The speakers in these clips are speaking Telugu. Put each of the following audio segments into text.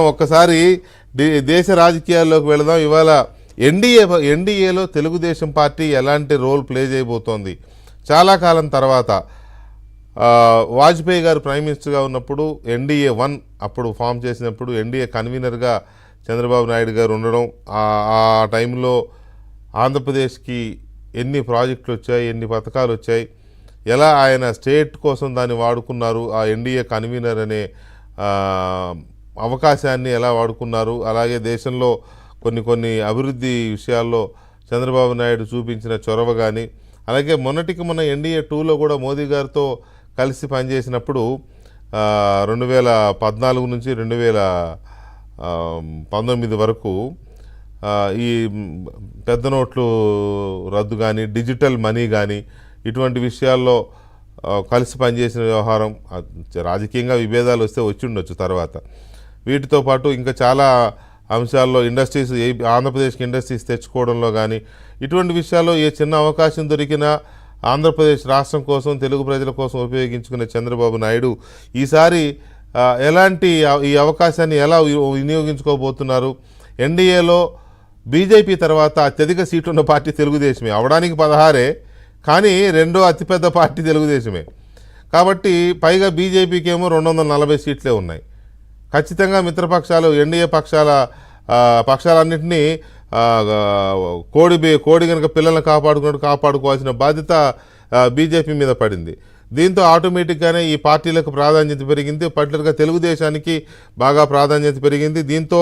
ఒక్కసారి దేశ రాజకీయాల్లోకి వెళదాం. ఇవాళ ఎన్డీఏలో తెలుగుదేశం పార్టీ ఎలాంటి రోల్ ప్లే చేయబోతోంది? చాలా కాలం తర్వాత వాజ్పేయి గారు ప్రైమ్ మినిస్టర్గా ఉన్నప్పుడు ఎన్డీఏ 1 అప్పుడు ఫామ్ చేసినప్పుడు ఎన్డీఏ కన్వీనర్గా చంద్రబాబు నాయుడు గారు ఉండడం, ఆ టైంలో ఆంధ్రప్రదేశ్కి ఎన్ని ప్రాజెక్టులు వచ్చాయి, ఎన్ని పథకాలు వచ్చాయి, ఎలా ఆయన స్టేట్ కోసం దాన్ని వాడుకున్నారు, ఆ ఎన్డీఏ కన్వీనర్ అనే అవకాశాన్ని ఎలా వాడుకున్నారు, అలాగే దేశంలో కొన్ని అభివృద్ధి విషయాల్లో చంద్రబాబు నాయుడు చూపించిన చొరవ కానీ, అలాగే మొన్నటికి మొన్న ఎన్డీఏ 2లో కూడా మోదీ గారితో కలిసి పనిచేసినప్పుడు 2014 నుంచి 2019 వరకు ఈ పెద్ద నోట్లు రద్దు కానీ, డిజిటల్ మనీ కానీ, ఇటువంటి విషయాల్లో కలిసి పనిచేసిన వ్యవహారం. రాజకీయంగా విభేదాలు వస్తే వచ్చి ఉండొచ్చు తర్వాత. వీటితో పాటు ఇంకా చాలా అంశాల్లో ఇండస్ట్రీస్, ఆంధ్రప్రదేశ్కి ఇండస్ట్రీస్ తెచ్చుకోవడంలో కానీ, ఇటువంటి విషయాల్లో ఏ చిన్న అవకాశం దొరికినా ఆంధ్రప్రదేశ్ రాష్ట్రం కోసం, తెలుగు ప్రజల కోసం ఉపయోగించుకునే చంద్రబాబు నాయుడు ఈసారి ఎలాంటి ఈ అవకాశాన్ని ఎలా వినియోగించుకోబోతున్నారు? ఎన్డీఏలో బీజేపీ తర్వాత అత్యధిక సీట్లు ఉన్న పార్టీ తెలుగుదేశమే, అవడానికి 16, కానీ రెండో అతిపెద్ద పార్టీ తెలుగుదేశమే. కాబట్టి పైగా బీజేపీకి ఏమో 240 సీట్లే ఉన్నాయి. ఖచ్చితంగా మిత్రపక్షాలు, ఎన్డీఏ పక్షాలన్నింటినీ కోడి కనుక పిల్లల్ని కాపాడుకోవాల్సిన బాధ్యత బీజేపీ మీద పడింది. దీంతో ఆటోమేటిక్గానే ఈ పార్టీలకు ప్రాధాన్యత పెరిగింది, పర్టికులర్గా తెలుగుదేశానికి బాగా ప్రాధాన్యత పెరిగింది. దీంతో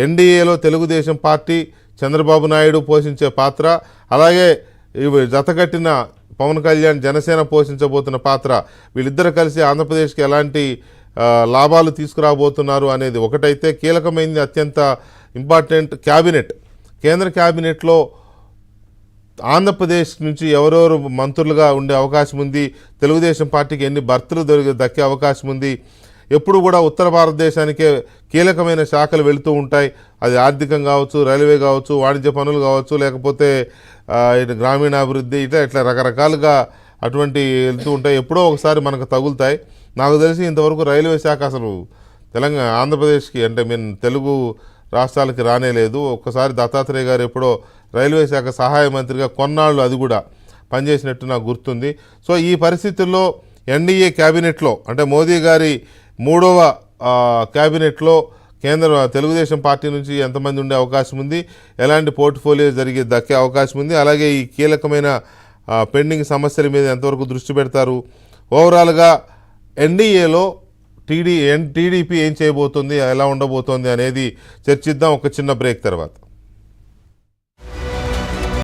ఎన్డీఏలో తెలుగుదేశం పార్టీ, చంద్రబాబు నాయుడు పోషించే పాత్ర, అలాగే జతకట్టిన పవన్ కళ్యాణ్, జనసేన పోషించబోతున్న పాత్ర, వీళ్ళిద్దరు కలిసి ఆంధ్రప్రదేశ్కి ఎలాంటి లాభాలు తీసుకురాబోతున్నారు అనేది ఒకటైతే, కీలకమైనది అత్యంత ఇంపార్టెంట్ క్యాబినెట్. కేంద్ర క్యాబినెట్లో ఆంధ్రప్రదేశ్ నుంచి ఎవరెవరు మంత్రులుగా ఉండే అవకాశం ఉంది, తెలుగుదేశం పార్టీకి ఎన్ని భర్తలు దక్కే అవకాశం ఉంది. ఎప్పుడు కూడా ఉత్తర భారతదేశానికే కీలకమైన శాఖలు వెళుతూ ఉంటాయి. అది ఆర్థికం కావచ్చు, రైల్వే కావచ్చు, వాణిజ్య పనులు కావచ్చు, లేకపోతే గ్రామీణాభివృద్ధి, ఇట్లా రకరకాలుగా అటువంటి వెళ్తూ ఉంటాయి. ఎప్పుడో ఒకసారి మనకు తగులుతాయి. నాకు తెలిసి ఇంతవరకు రైల్వే శాఖ అసలు ఆంధ్రప్రదేశ్కి అంటే తెలుగు రాష్ట్రాలకి రానేలేదు. ఒక్కసారి దత్తాత్రేయ గారు ఎప్పుడో రైల్వే శాఖ సహాయ మంత్రిగా కొన్నాళ్ళు అది కూడా పనిచేసినట్టు నాకు గుర్తుంది. సో ఈ పరిస్థితుల్లో ఎన్డీఏ క్యాబినెట్లో, అంటే మోదీ గారి 3వ క్యాబినెట్లో తెలుగుదేశం పార్టీ నుంచి ఎంతమంది ఉండే అవకాశం ఉంది, ఎలాంటి పోర్ట్ఫోలియో దక్కే అవకాశం ఉంది, అలాగే ఈ కీలకమైన పెండింగ్ సమస్యల మీద ఎంతవరకు దృష్టి పెడతారు, ఓవరాల్గా ఎన్డీఏలో టీడీపీ ఏం చేయబోతుంది, ఎలా ఉండబోతోంది అనేది చర్చిద్దాం ఒక చిన్న బ్రేక్ తర్వాత.